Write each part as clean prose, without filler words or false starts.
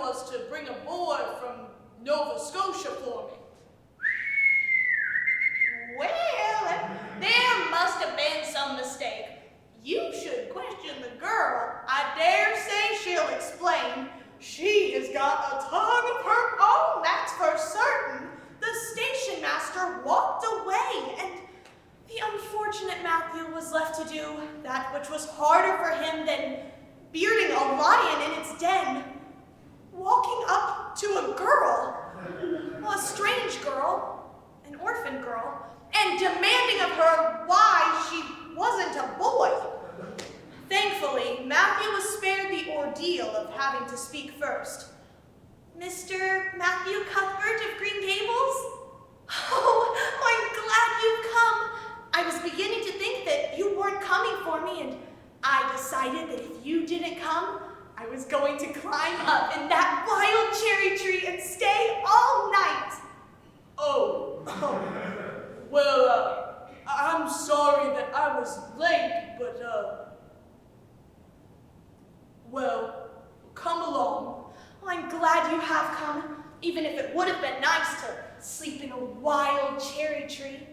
was to bring a boy from Nova Scotia for me. Well, there must have been some mistake. You should question the girl. I dare say she'll explain. She has got a tongue of her own, that's for certain. The station master walked away, and the unfortunate Matthew was left to do that which was harder for him than bearding a lion in its den. Walking up to a girl, a strange girl, an orphan girl, and demanding of her why she wasn't a boy. Thankfully, Matthew was spared the ordeal of having to speak first. Mr. Matthew Cuthbert of Green Gables? Oh, I'm glad you've come. I was beginning to think that you weren't coming for me, and I decided that if you didn't come, I was going to climb up in that wild cherry tree and stay all night. Oh, well, I'm sorry that I was late, but, well, come along. I'm glad you have come, even if it would have been nice to sleep in a wild cherry tree.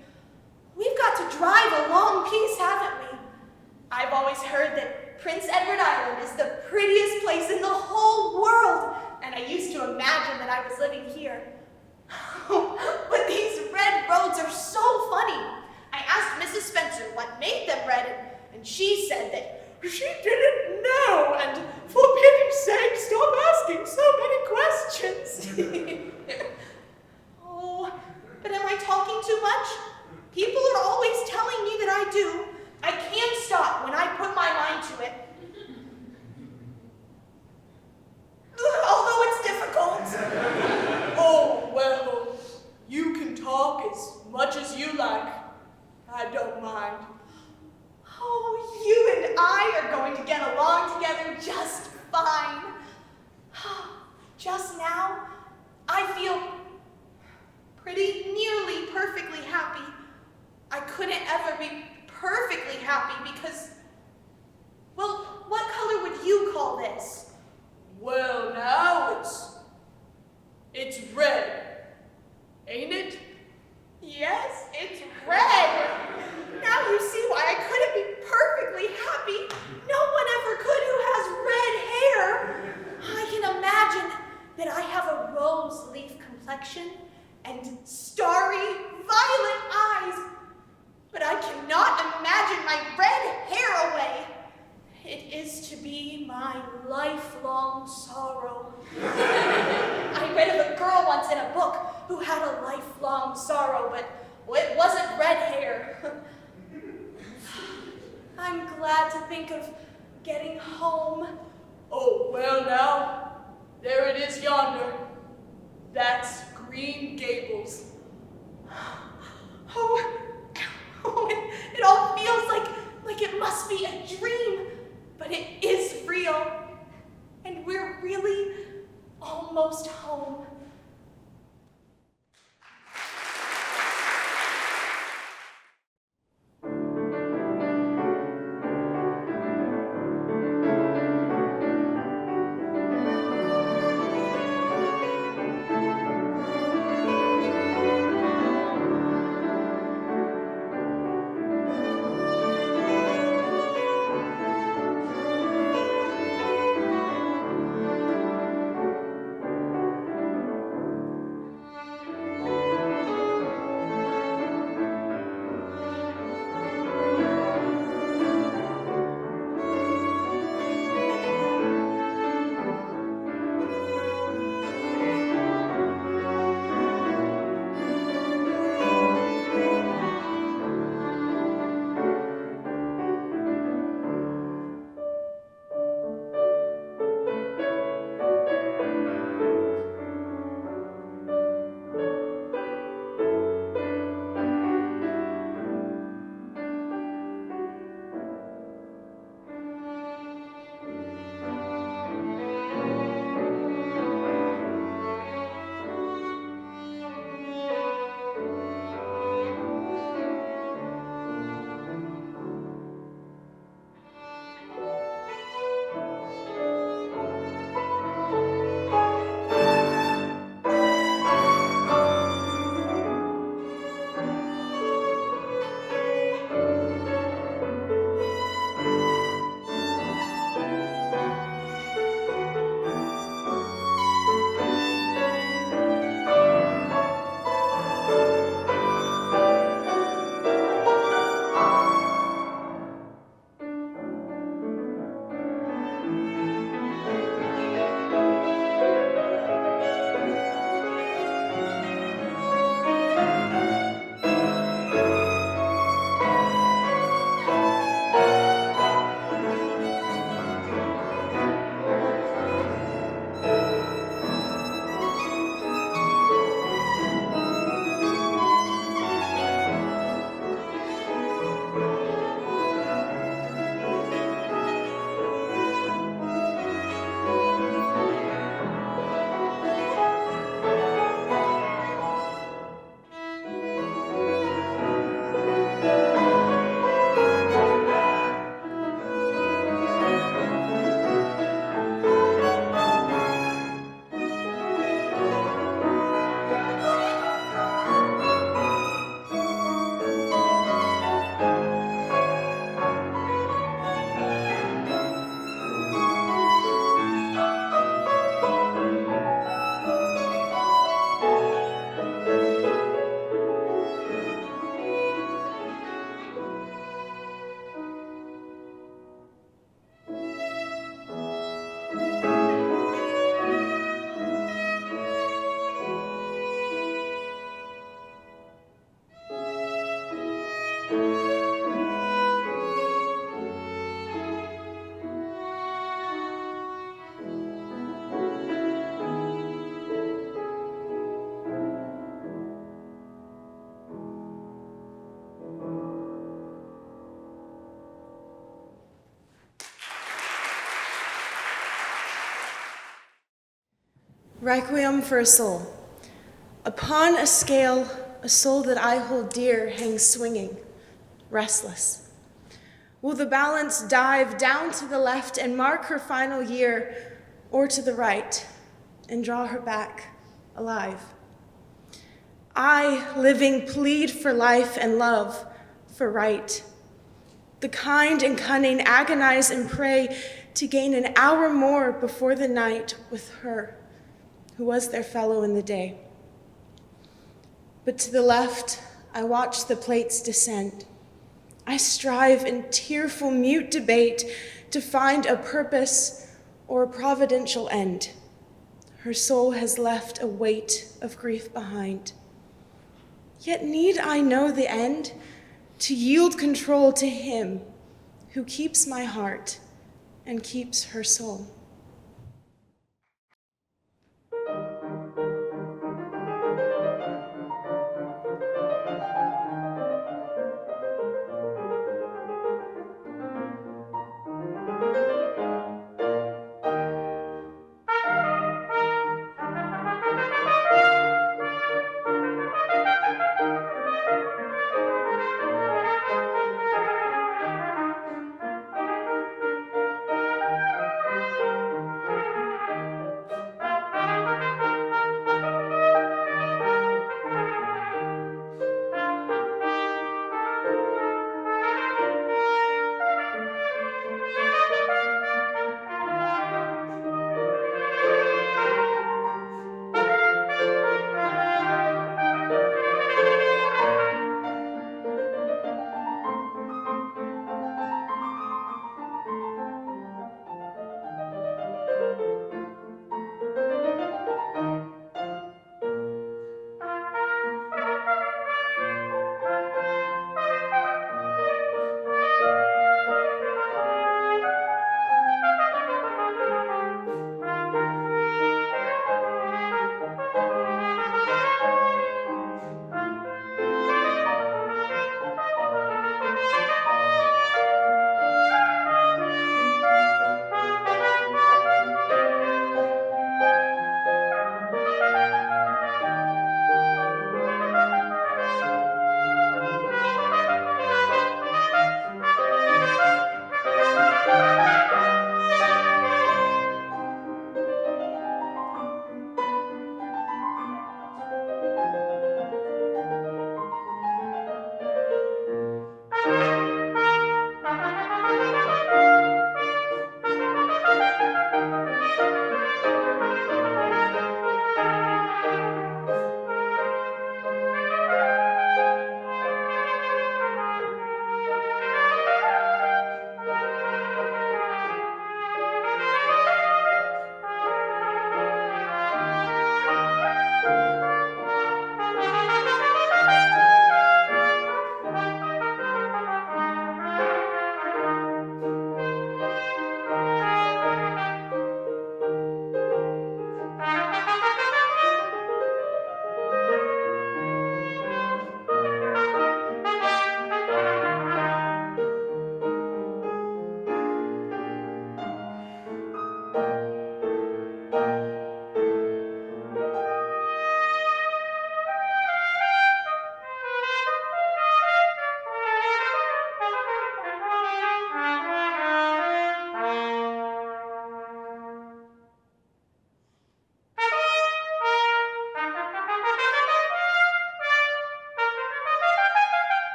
We've got to drive a long piece, haven't we? I've always heard that Prince Edward Island is the prettiest place in the whole world, and I used to imagine that I was living here. But these red roads are so funny. I asked Mrs. Spencer what made them red, and she said that she didn't know, and for pity's sake, stop asking so many questions. Oh, but am I talking too much? People are always telling me that I do. I can't stop when I put my mind to it. Although it's difficult. Oh, well, you can talk as much as you like. I don't mind. Oh, you and I are going to get along together just fine. Just now, I feel pretty nearly perfectly happy. I couldn't ever be perfectly happy because, well, what color would you call this? Well, now it's red, ain't it? Yes, it's red. Now you see why I couldn't be perfectly happy. No one ever could who has red hair. I can imagine that I have a rose leaf complexion and starry violet eyes, but I cannot imagine my red hair away. It is to be my lifelong sorrow. I read of a girl once in a book who had a lifelong sorrow, but it wasn't red hair. I'm glad to think of getting home. Oh, well now, there it is yonder. That's Green Gables. It all feels like it must be a dream, but it is real, and we're really almost home. Requiem for a soul. Upon a scale, a soul that I hold dear hangs swinging, restless. Will the balance dive down to the left and mark her final year, or to the right and draw her back alive? I, living, plead for life and love, for right. The kind and cunning agonize and pray to gain an hour more before the night with her, who was their fellow in the day. But to the left, I watch the plates descend. I strive in tearful, mute debate to find a purpose or a providential end. Her soul has left a weight of grief behind. Yet need I know the end to yield control to him who keeps my heart and keeps her soul.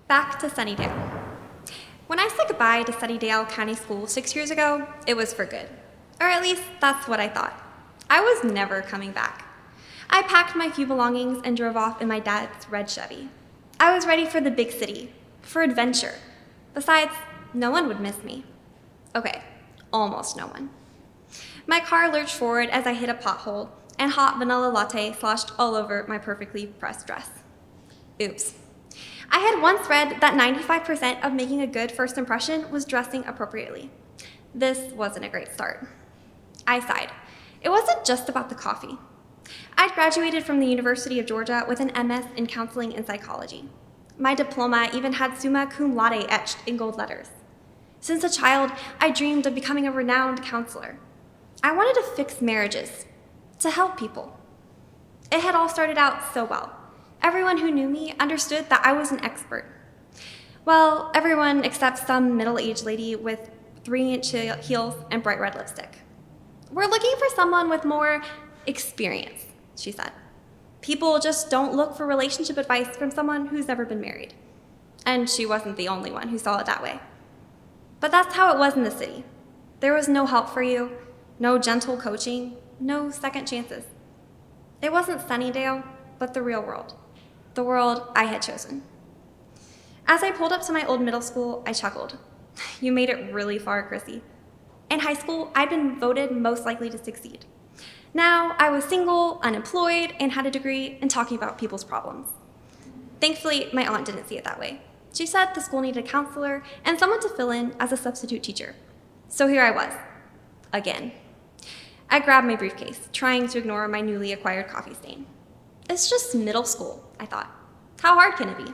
Back to Sunnydale. When I said goodbye to Sunnydale County School 6 years ago, it was for good. Or at least that's what I thought. I was never coming back. I packed my few belongings and drove off in my dad's red Chevy. I was ready for the big city, for adventure. Besides, no one would miss me. Okay, almost no one. My car lurched forward as I hit a pothole, and hot vanilla latte sloshed all over my perfectly pressed dress. Oops. I had once read that 95% of making a good first impression was dressing appropriately. This wasn't a great start. I sighed. It wasn't just about the coffee. I'd graduated from the University of Georgia with an MS in counseling and psychology. My diploma even had summa cum laude etched in gold letters. Since a child, I dreamed of becoming a renowned counselor. I wanted to fix marriages, to help people. It had all started out so well. Everyone who knew me understood that I was an expert. Well, everyone except some middle-aged lady with 3-inch heels and bright red lipstick. We're looking for someone with more experience, she said. People just don't look for relationship advice from someone who's never been married. And she wasn't the only one who saw it that way. But that's how it was in the city. There was no help for you, no gentle coaching, no second chances. It wasn't Sunnydale, but the real world. The world I had chosen. As I pulled up to my old middle school, I chuckled. You made it really far, Chrissy. In high school, I'd been voted most likely to succeed. Now, I was single, unemployed, and had a degree in talking about people's problems. Thankfully, my aunt didn't see it that way. She said the school needed a counselor and someone to fill in as a substitute teacher. So here I was, again. I grabbed my briefcase, trying to ignore my newly acquired coffee stain. It's just middle school, I thought. How hard can it be?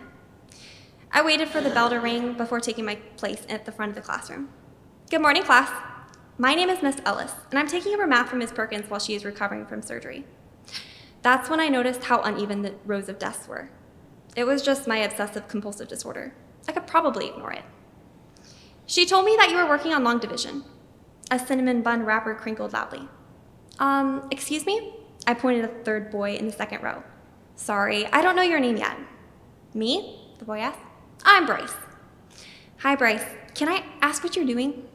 I waited for the bell to ring before taking my place at the front of the classroom. Good morning, class. My name is Miss Ellis, and I'm taking over math from Ms. Perkins while she is recovering from surgery. That's when I noticed how uneven the rows of desks were. It was just my obsessive-compulsive disorder. I could probably ignore it. She told me that you were working on long division. A cinnamon bun wrapper crinkled loudly. Excuse me? I pointed at the third boy in the second row. Sorry, I don't know your name yet. Me? The boy asked. I'm Bryce. Hi, Bryce. Can I ask what you're doing?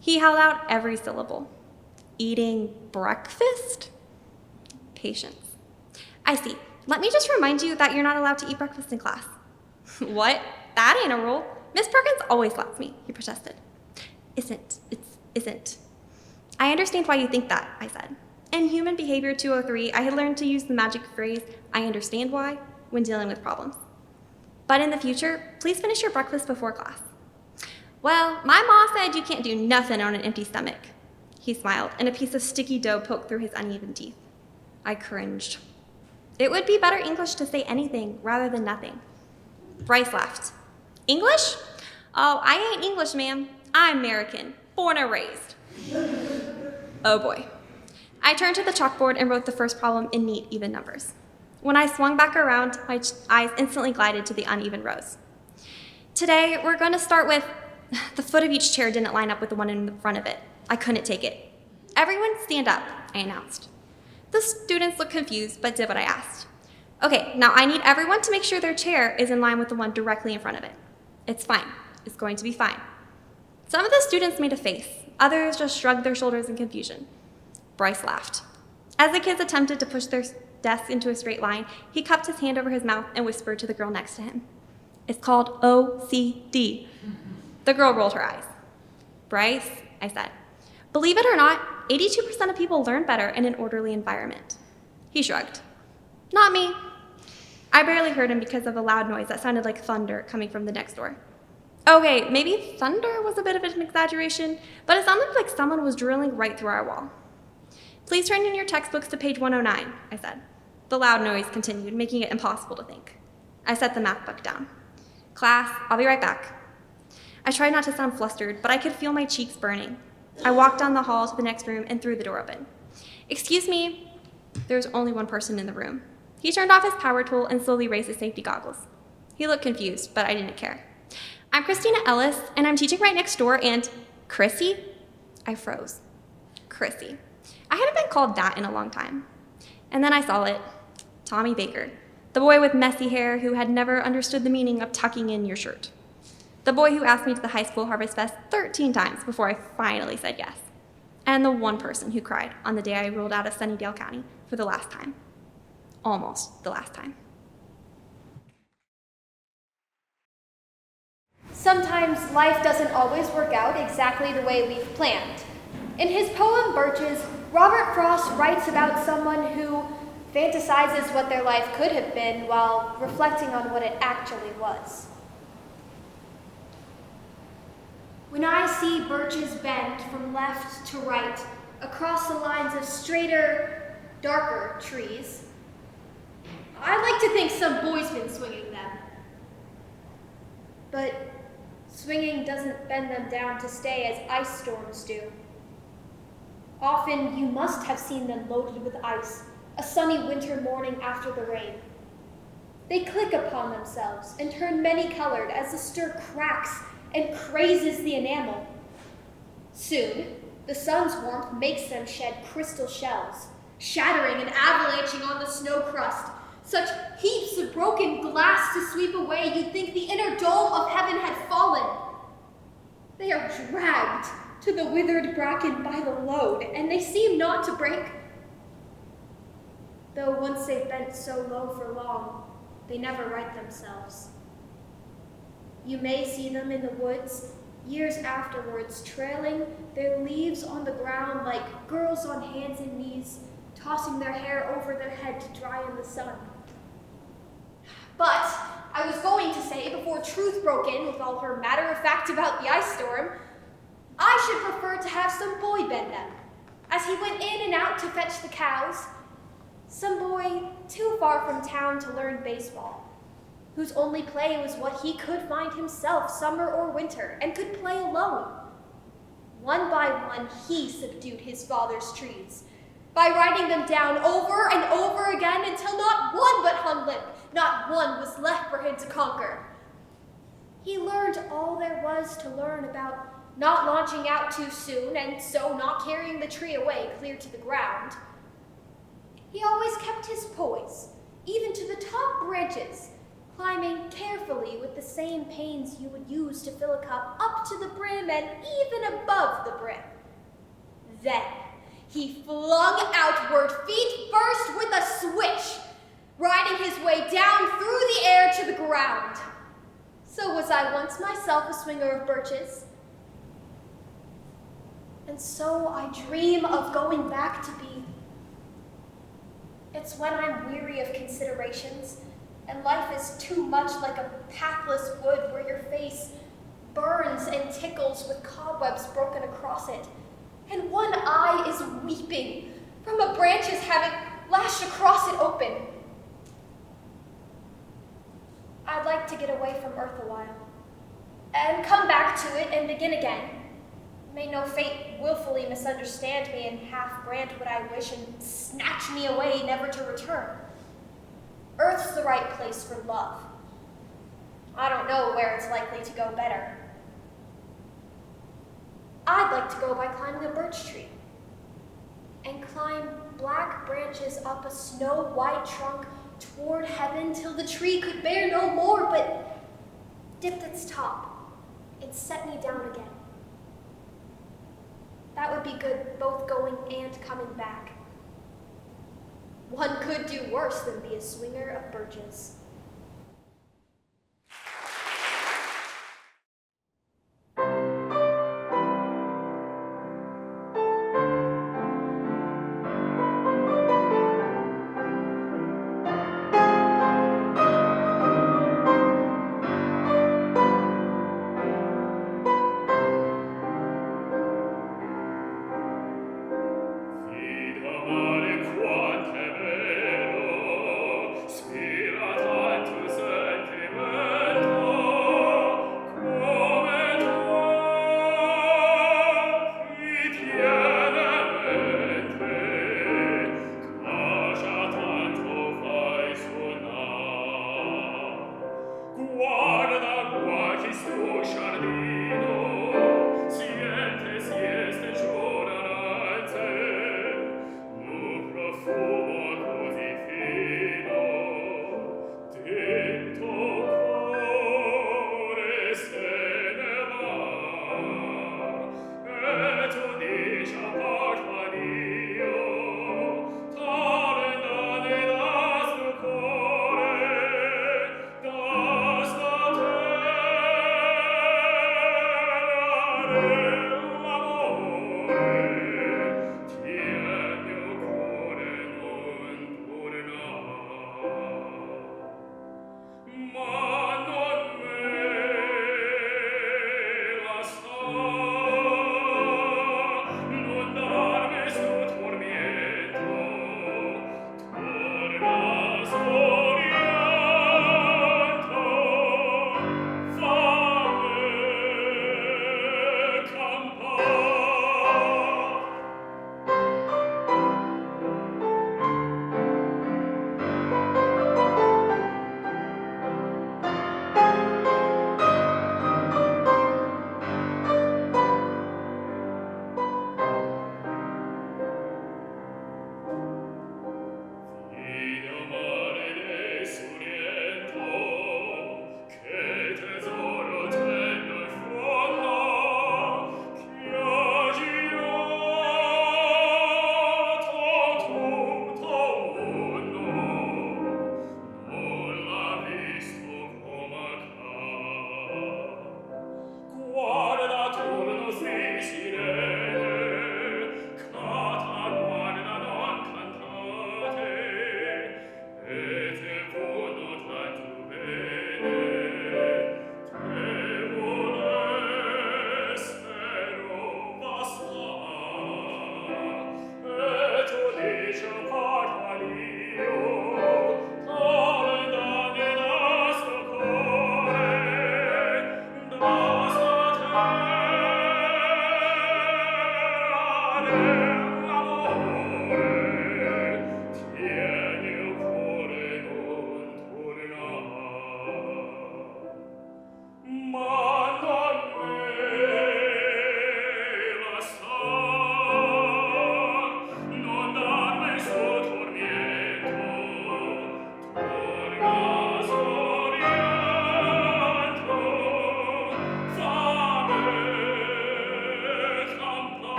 He held out every syllable. Eating breakfast? Patience. I see. Let me just remind you that you're not allowed to eat breakfast in class. What? That ain't a rule. Miss Perkins always lets me, he protested. Isn't. I understand why you think that, I said. In Human Behavior 203, I had learned to use the magic phrase, I understand why, when dealing with problems. But in the future, please finish your breakfast before class. Well, my mom said you can't do nothing on an empty stomach. He smiled, and a piece of sticky dough poked through his uneven teeth. I cringed. It would be better English to say anything rather than nothing. Bryce laughed. English? Oh, I ain't English, ma'am. I'm American, born and raised. Oh boy. I turned to the chalkboard and wrote the first problem in neat, even numbers. When I swung back around, my eyes instantly glided to the uneven rows. Today, we're going to start with the foot of each chair didn't line up with the one in the front of it. I couldn't take it. Everyone stand up, I announced. The students looked confused, but did what I asked. Okay, now I need everyone to make sure their chair is in line with the one directly in front of it. It's fine. It's going to be fine. Some of the students made a face. Others just shrugged their shoulders in confusion. Bryce laughed. As the kids attempted to push their desks into a straight line, he cupped his hand over his mouth and whispered to the girl next to him. It's called OCD. The girl rolled her eyes. Bryce, I said, believe it or not, 82% of people learn better in an orderly environment. He shrugged. Not me. I barely heard him because of a loud noise that sounded like thunder coming from the next door. Okay, maybe thunder was a bit of an exaggeration, but it sounded like someone was drilling right through our wall. Please turn in your textbooks to page 109, I said. The loud noise continued, making it impossible to think. I set the math book down. Class, I'll be right back. I tried not to sound flustered, but I could feel my cheeks burning. I walked down the hall to the next room and threw the door open. Excuse me. There was only one person in the room. He turned off his power tool and slowly raised his safety goggles. He looked confused, but I didn't care. I'm Christina Ellis, and I'm teaching right next door, and Chrissy? I froze. Chrissy. I hadn't been called that in a long time. And then I saw it. Tommy Baker, the boy with messy hair who had never understood the meaning of tucking in your shirt. The boy who asked me to the high school Harvest Fest 13 times before I finally said yes. And the one person who cried on the day I ruled out of Sunnydale County for the last time. Almost the last time. Sometimes life doesn't always work out exactly the way we've planned. In his poem Birches, Robert Frost writes about someone who fantasizes what their life could have been while reflecting on what it actually was. When I see birches bend from left to right across the lines of straighter, darker trees, I like to think some boy's been swinging them. But swinging doesn't bend them down to stay as ice storms do. Often you must have seen them loaded with ice, a sunny winter morning after the rain. They click upon themselves and turn many-colored as the stir cracks and crazes the enamel. Soon, the sun's warmth makes them shed crystal shells, shattering and avalanching on the snow crust, such heaps of broken glass to sweep away you'd think the inner dome of heaven had fallen. They are dragged to the withered bracken by the load, and they seem not to break. Though once they've bent so low for long, they never right themselves. You may see them in the woods, years afterwards, trailing their leaves on the ground like girls on hands and knees, tossing their hair over their head to dry in the sun. But I was going to say, before Truth broke in with all her matter-of-fact about the ice storm, I should prefer to have some boy bend them, as he went in and out to fetch the cows. Some boy too far from town to learn baseball, whose only play was what he could find himself summer or winter, and could play alone. One by one, he subdued his father's trees, by writing them down over and over again until not one but hung limp, not one was left for him to conquer. He learned all there was to learn about not launching out too soon, and so not carrying the tree away clear to the ground. He always kept his poise, even to the top branches, climbing carefully with the same pains you would use to fill a cup up to the brim and even above the brim. Then he flung outward feet first with a swish, riding his way down through the air to the ground. So was I once myself a swinger of birches. And so I dream of going back to be. It's when I'm weary of considerations, and life is too much like a pathless wood where your face burns and tickles with cobwebs broken across it, and one eye is weeping from a branch's having lashed across it open. I'd like to get away from earth a while, and come back to it and begin again. May no fate willfully misunderstand me and half grant what I wish and snatch me away never to return. Earth's the right place for love. I don't know where it's likely to go better. I'd like to go by climbing a birch tree and climb black branches up a snow-white trunk toward heaven till the tree could bear no more, but dipped its top and set me down again. That would be good, both going and coming back. One could do worse than be a swinger of birches. Quante bello, spirata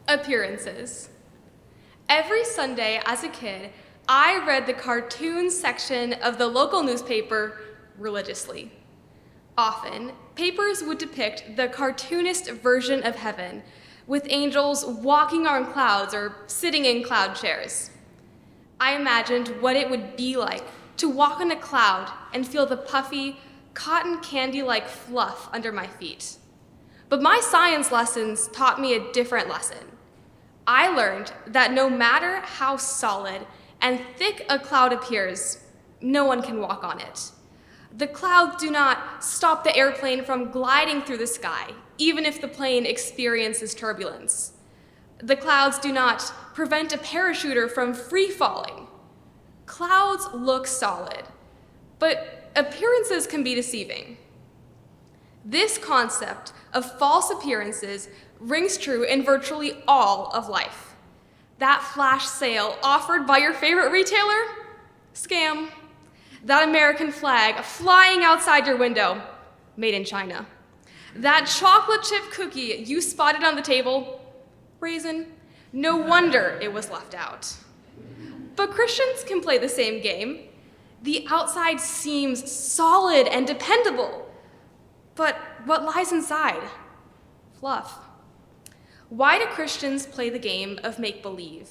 Appearances. Every Sunday as a kid, I read the cartoons section of the local newspaper religiously. Often, papers would depict the cartoonist version of heaven, with angels walking on clouds or sitting in cloud chairs. I imagined what it would be like to walk on a cloud and feel the puffy, cotton candy-like fluff under my feet. But my science lessons taught me a different lesson. I learned that no matter how solid and thick a cloud appears, no one can walk on it. The clouds do not stop the airplane from gliding through the sky, even if the plane experiences turbulence. The clouds do not prevent a parachuter from free falling. Clouds look solid, but appearances can be deceiving. This concept of false appearances rings true in virtually all of life. That flash sale offered by your favorite retailer? Scam. That American flag flying outside your window? Made in China. That chocolate chip cookie you spotted on the table? Raisin. No wonder it was left out. But Christians can play the same game. The outside seems solid and dependable, but what lies inside? Fluff. Why do Christians play the game of make-believe?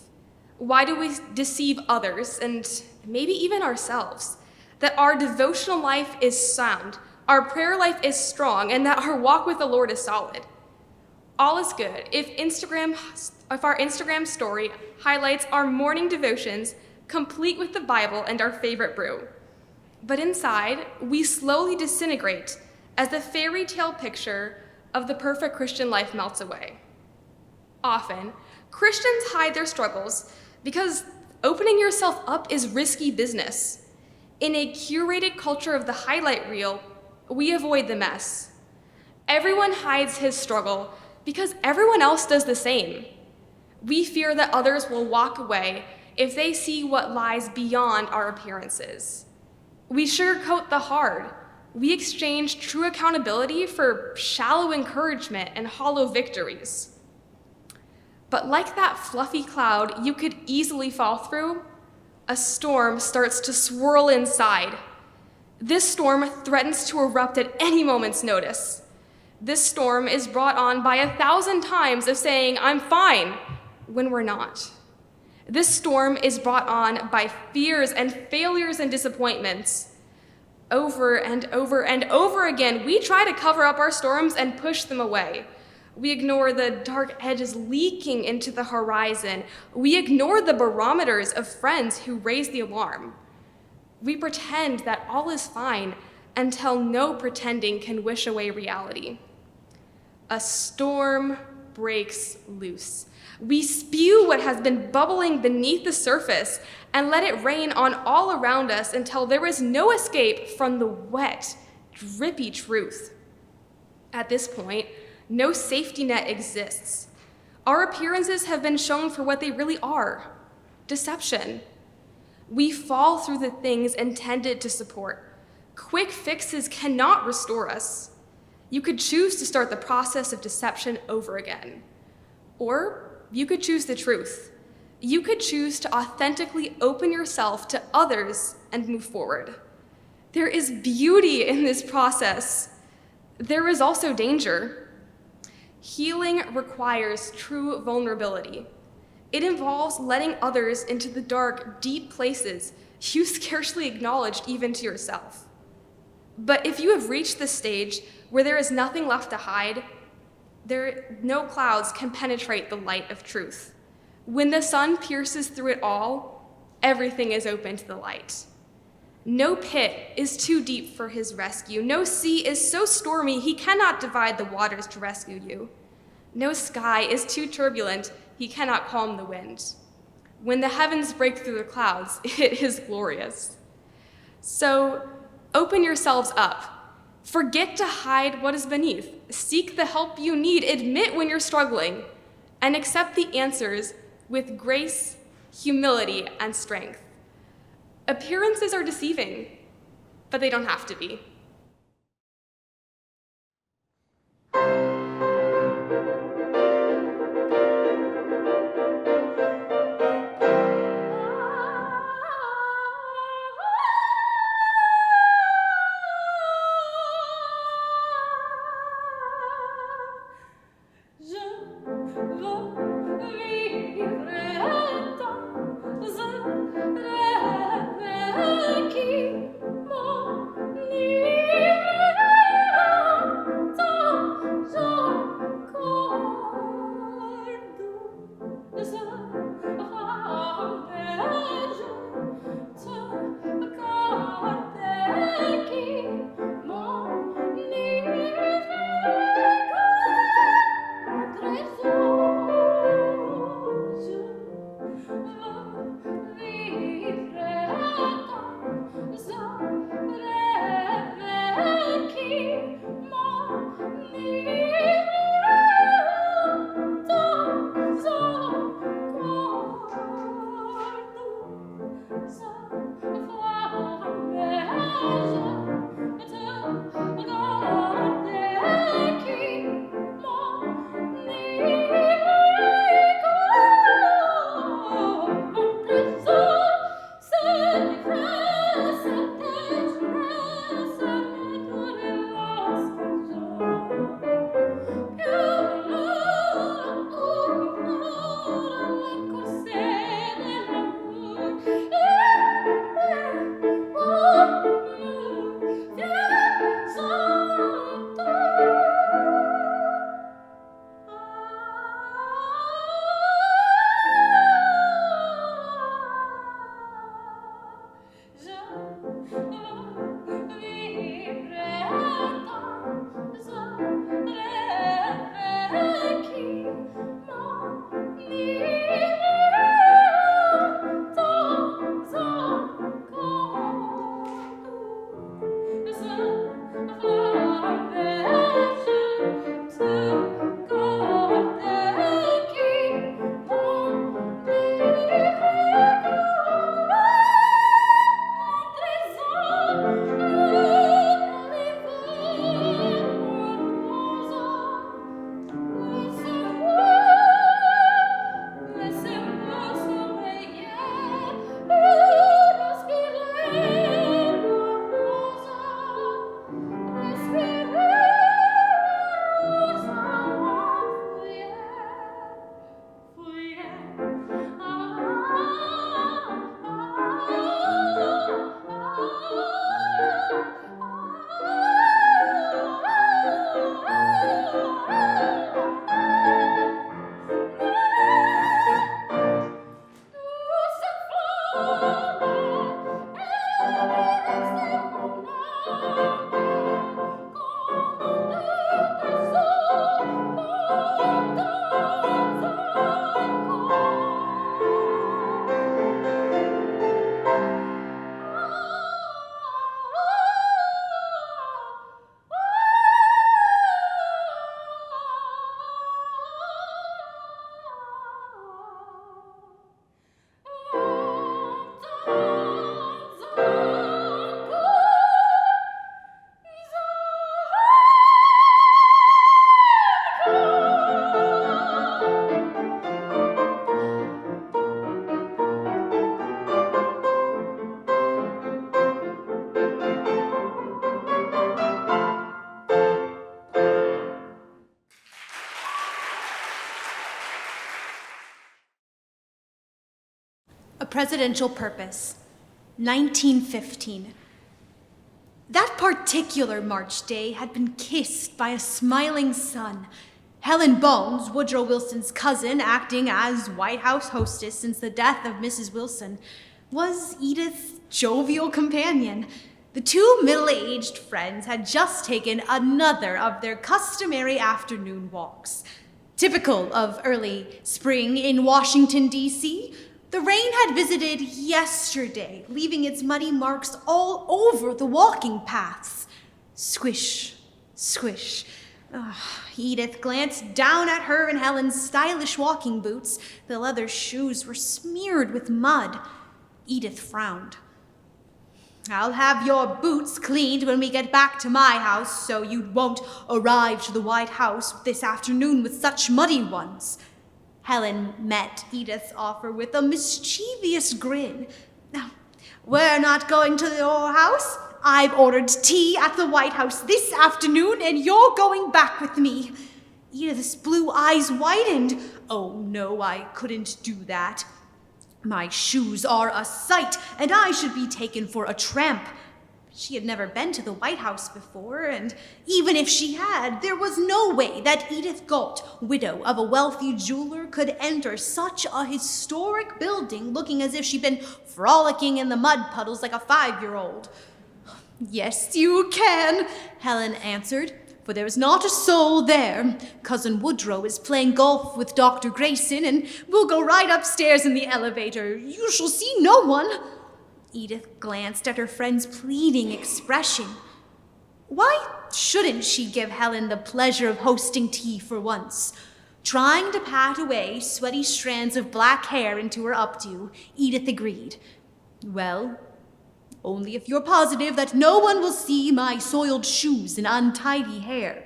Why do we deceive others, and maybe even ourselves, that our devotional life is sound, our prayer life is strong, and that our walk with the Lord is solid? All is good if our Instagram story highlights our morning devotions, complete with the Bible and our favorite brew. But inside, we slowly disintegrate as the fairy tale picture of the perfect Christian life melts away. Often, Christians hide their struggles because opening yourself up is risky business. In a curated culture of the highlight reel, we avoid the mess. Everyone hides his struggle because everyone else does the same. We fear that others will walk away if they see what lies beyond our appearances. We sugarcoat the hard. We exchange true accountability for shallow encouragement and hollow victories. But like that fluffy cloud you could easily fall through, a storm starts to swirl inside. This storm threatens to erupt at any moment's notice. This storm is brought on by 1,000 times of saying, "I'm fine," when we're not. This storm is brought on by fears and failures and disappointments. Over and over and over again, we try to cover up our storms and push them away. We ignore the dark edges leaking into the horizon. We ignore the barometers of friends who raise the alarm. We pretend that all is fine until no pretending can wish away reality. A storm breaks loose. We spew what has been bubbling beneath the surface and let it rain on all around us until there is no escape from the wet, drippy truth. At this point, no safety net exists. Our appearances have been shown for what they really are: deception. We fall through the things intended to support. Quick fixes cannot restore us. You could choose to start the process of deception over again. Or you could choose the truth. You could choose to authentically open yourself to others and move forward. There is beauty in this process. There is also danger. Healing requires true vulnerability. It involves letting others into the dark, deep places you scarcely acknowledged even to yourself. But if you have reached the stage where there is nothing left to hide, no clouds can penetrate the light of truth. When the sun pierces through it all, everything is open to the light. No pit is too deep for his rescue. No sea is so stormy he cannot divide the waters to rescue you. No sky is too turbulent he cannot calm the wind. When the heavens break through the clouds, it is glorious. So open yourselves up. Forget to hide what is beneath. Seek the help you need. Admit when you're struggling, and accept the answers with grace, humility, and strength. Appearances are deceiving, but they don't have to be. Qui m'ennuie. A presidential purpose, 1915. That particular March day had been kissed by a smiling sun. Helen Bones, Woodrow Wilson's cousin, acting as White House hostess since the death of Mrs. Wilson, was Edith's jovial companion. The two middle-aged friends had just taken another of their customary afternoon walks. Typical of early spring in Washington, D.C., the rain had visited yesterday, leaving its muddy marks all over the walking paths. Squish, squish. Edith glanced down at her and Helen's stylish walking boots. The leather shoes were smeared with mud. Edith frowned. I'll have your boots cleaned when we get back to my house, so you won't arrive to the White House this afternoon with such muddy ones. Helen met Edith's offer with a mischievous grin. Now, we're not going to your house. I've ordered tea at the White House this afternoon, and you're going back with me. Edith's blue eyes widened. Oh, no, I couldn't do that. My shoes are a sight, and I should be taken for a tramp. She had never been to the White House before, and even if she had, there was no way that Edith Galt, widow of a wealthy jeweler, could enter such a historic building looking as if she'd been frolicking in the mud puddles like a 5-year-old. Yes, you can, Helen answered, for there is not a soul there. Cousin Woodrow is playing golf with Dr. Grayson, and we'll go right upstairs in the elevator. You shall see no one. Edith glanced at her friend's pleading expression. Why shouldn't she give Helen the pleasure of hosting tea for once? Trying to pat away sweaty strands of black hair into her updo, Edith agreed. Well, only if you're positive that no one will see my soiled shoes and untidy hair.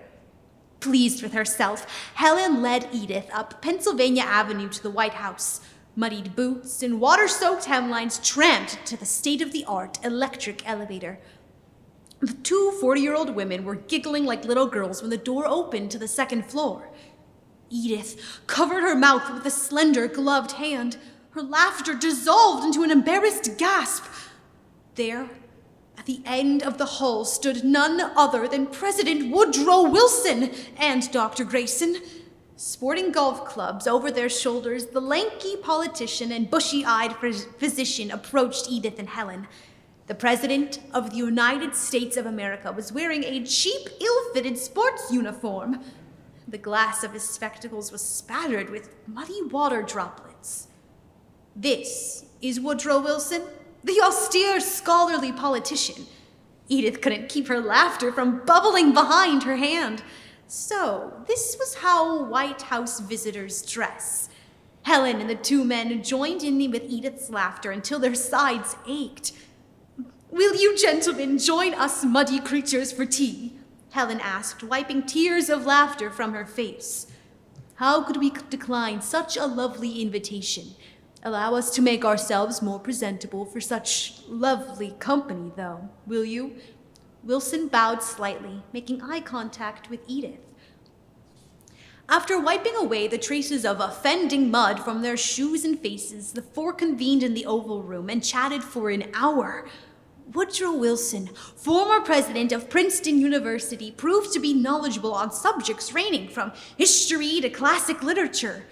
Pleased with herself, Helen led Edith up Pennsylvania Avenue to the White House. Muddied boots and water-soaked hemlines tramped to the state-of-the-art electric elevator. The two 40-year-old women were giggling like little girls when the door opened to the second floor. Edith covered her mouth with a slender, gloved hand. Her laughter dissolved into an embarrassed gasp. There, at the end of the hall, stood none other than President Woodrow Wilson and Dr. Grayson. Sporting golf clubs over their shoulders, the lanky politician and bushy-eyed physician approached Edith and Helen. The President of the United States of America was wearing a cheap, ill-fitted sports uniform. The glass of his spectacles was spattered with muddy water droplets. This is Woodrow Wilson, the austere, scholarly politician. Edith couldn't keep her laughter from bubbling behind her hand. So, this was how White House visitors dress. Helen and the two men joined in with Edith's laughter until their sides ached. Will you gentlemen join us muddy creatures for tea? Helen asked, wiping tears of laughter from her face. How could we decline such a lovely invitation? Allow us to make ourselves more presentable for such lovely company, though, will you? Wilson bowed slightly, making eye contact with Edith. After wiping away the traces of offending mud from their shoes and faces, the four convened in the Oval Room and chatted for an hour. Woodrow Wilson, former president of Princeton University, proved to be knowledgeable on subjects ranging from history to classic literature.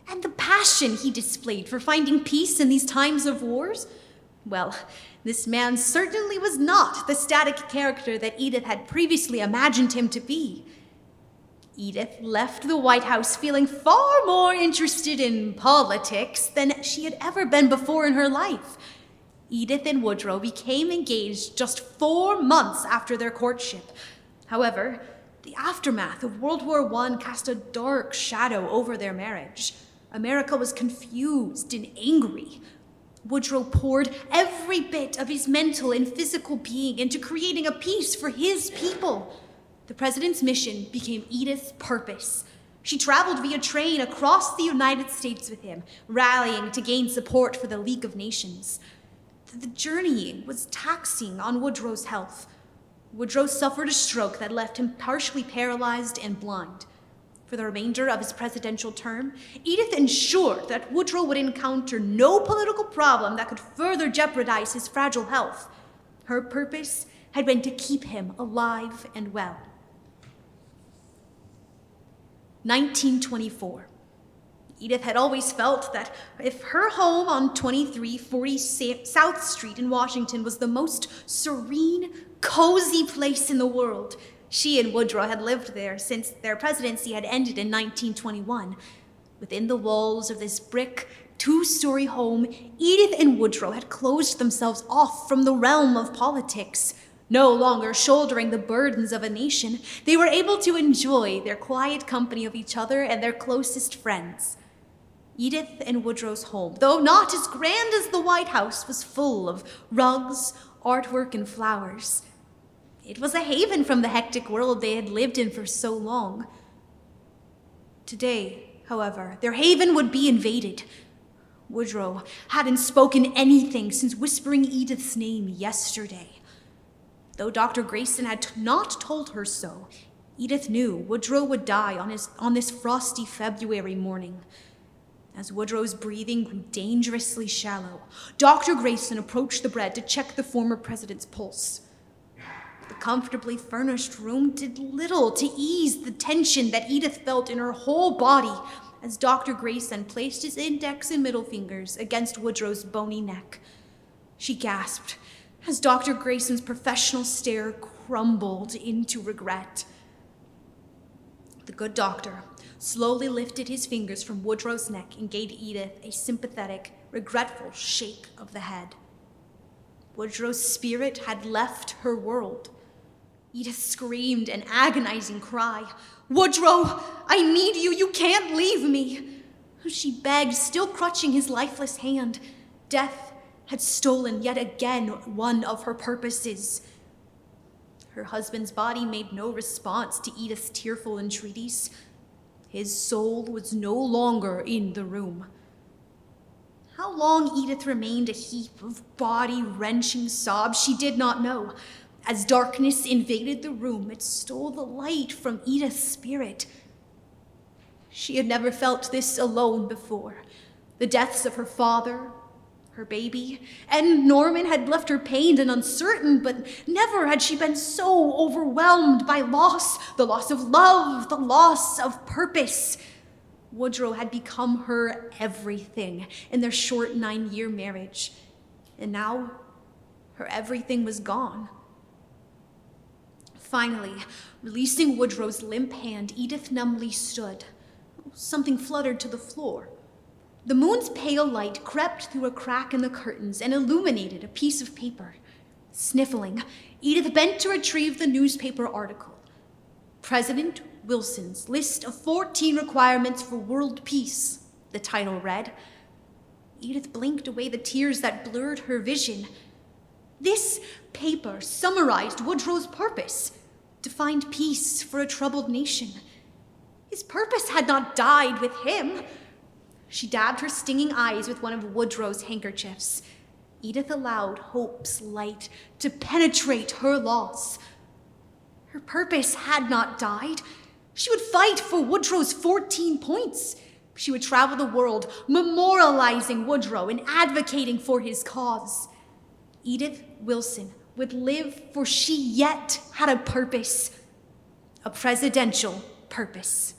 And the passion he displayed for finding peace in these times of wars? Well, this man certainly was not the static character that Edith had previously imagined him to be. Edith left the White House feeling far more interested in politics than she had ever been before in her life. Edith and Woodrow became engaged just 4 months after their courtship. However, the aftermath of World War I cast a dark shadow over their marriage. America was confused and angry. Woodrow poured every bit of his mental and physical being into creating a peace for his people. The president's mission became Edith's purpose. She traveled via train across the United States with him, rallying to gain support for the League of Nations. The journeying was taxing on Woodrow's health. Woodrow suffered a stroke that left him partially paralyzed and blind. For the remainder of his presidential term, Edith ensured that Woodrow would encounter no political problem that could further jeopardize his fragile health. Her purpose had been to keep him alive and well. 1924. Edith had always felt that if her home on 2340 South Street in Washington was the most serene, cozy place in the world, she and Woodrow had lived there since their presidency had ended in 1921. Within the walls of this brick, two-story home, Edith and Woodrow had closed themselves off from the realm of politics. No longer shouldering the burdens of a nation, they were able to enjoy their quiet company of each other and their closest friends. Edith and Woodrow's home, though not as grand as the White House, was full of rugs, artwork, and flowers. It was a haven from the hectic world they had lived in for so long. Today, however, their haven would be invaded. Woodrow hadn't spoken anything since whispering Edith's name yesterday. Though Dr. Grayson had not told her so, Edith knew Woodrow would die on this frosty February morning. As Woodrow's breathing grew dangerously shallow, Dr. Grayson approached the bed to check the former president's pulse. The comfortably furnished room did little to ease the tension that Edith felt in her whole body as Dr. Grayson placed his index and middle fingers against Woodrow's bony neck. She gasped as Dr. Grayson's professional stare crumbled into regret. The good doctor slowly lifted his fingers from Woodrow's neck and gave Edith a sympathetic, regretful shake of the head. Woodrow's spirit had left her world. Edith screamed an agonizing cry. "Woodrow, I need you. You can't leave me." She begged, still clutching his lifeless hand. Death had stolen yet again one of her purposes. Her husband's body made no response to Edith's tearful entreaties. His soul was no longer in the room. How long Edith remained a heap of body-wrenching sobs she did not know. As darkness invaded the room, it stole the light from Edith's spirit. She had never felt this alone before. The deaths of her father, her baby, and Norman had left her pained and uncertain, but never had she been so overwhelmed by loss, the loss of love, the loss of purpose. Woodrow had become her everything in their short 9-year marriage, and now her everything was gone. Finally, releasing Woodrow's limp hand, Edith numbly stood. Something fluttered to the floor. The moon's pale light crept through a crack in the curtains and illuminated a piece of paper. Sniffling, Edith bent to retrieve the newspaper article. President Wilson's List of 14 Requirements for World Peace, the title read. Edith blinked away the tears that blurred her vision. This paper summarized Woodrow's purpose, to find peace for a troubled nation. His purpose had not died with him. She dabbed her stinging eyes with one of Woodrow's handkerchiefs. Edith allowed hope's light to penetrate her loss. Her purpose had not died. She would fight for Woodrow's 14 points. She would travel the world, memorializing Woodrow and advocating for his cause. Edith Wilson would live, for she yet had a purpose, a presidential purpose.